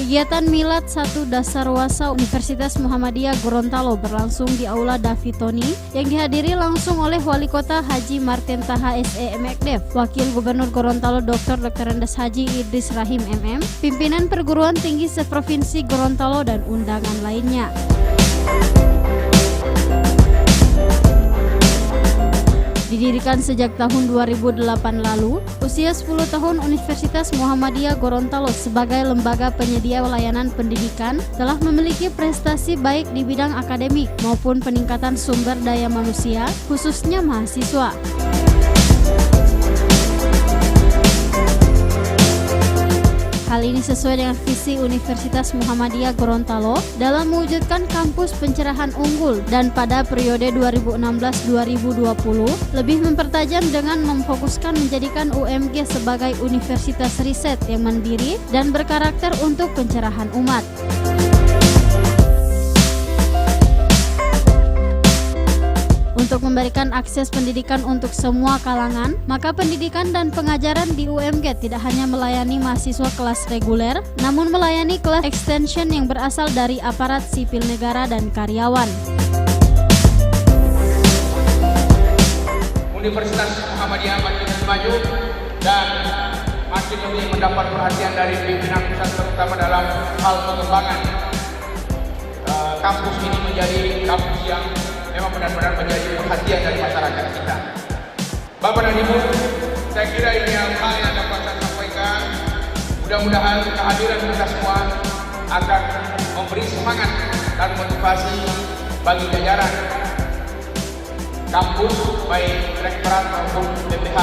Kegiatan Milad 1 Dasarawasa Universitas Muhammadiyah Gorontalo berlangsung di Aula Davitoni yang dihadiri langsung oleh Wali Kota Haji Martin Taha SE MKDev, Wakil Gubernur Gorontalo Dr. Andes Haji Idris Rahim MM, pimpinan perguruan tinggi seprovinsi Gorontalo dan undangan lainnya. Didirikan sejak tahun 2008 lalu, usia 10 tahun Universitas Muhammadiyah Gorontalo sebagai lembaga penyedia layanan pendidikan telah memiliki prestasi baik di bidang akademik maupun peningkatan sumber daya manusia, khususnya mahasiswa. Hal ini sesuai dengan visi Universitas Muhammadiyah Gorontalo dalam mewujudkan kampus pencerahan unggul dan pada periode 2016-2020 lebih mempertajam dengan memfokuskan menjadikan UMG sebagai universitas riset yang mandiri dan berkarakter untuk pencerahan umat. Untuk memberikan akses pendidikan untuk semua kalangan, maka pendidikan dan pengajaran di UMG tidak hanya melayani mahasiswa kelas reguler, namun melayani kelas extension yang berasal dari aparat sipil negara dan karyawan. Universitas Muhammadiyah makin maju dan makin lebih mendapat perhatian dari pimpinan pusat, terutama dalam hal pengembangan kampus ini menjadi kampus yang memang benar-benar menjadi perhatian dari masyarakat kita. Bapak dan Ibu, saya kira ini hal yang dapat saya sampaikan. Mudah-mudahan kehadiran kita semua akan memberi semangat dan motivasi bagi jajaran kampus, baik rektorat maupun BPH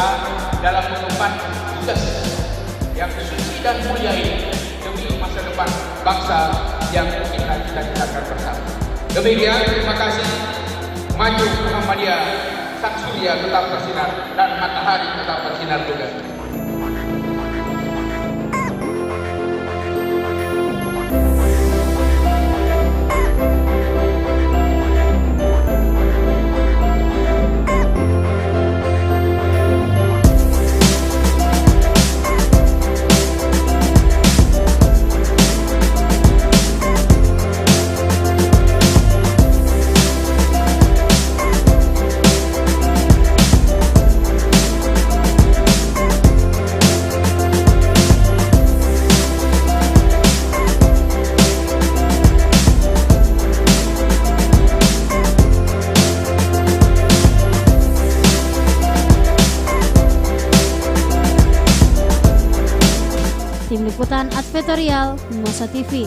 dalam mengemban tugas yang suci dan mulia ini demi masa depan bangsa yang kita cita-citakan bersama. Demikian, terima kasih. Maju Muhammadiyah, sang surya tetap bersinar dan matahari tetap bersinar juga. Tim Liputan Advertorial Mimosa TV.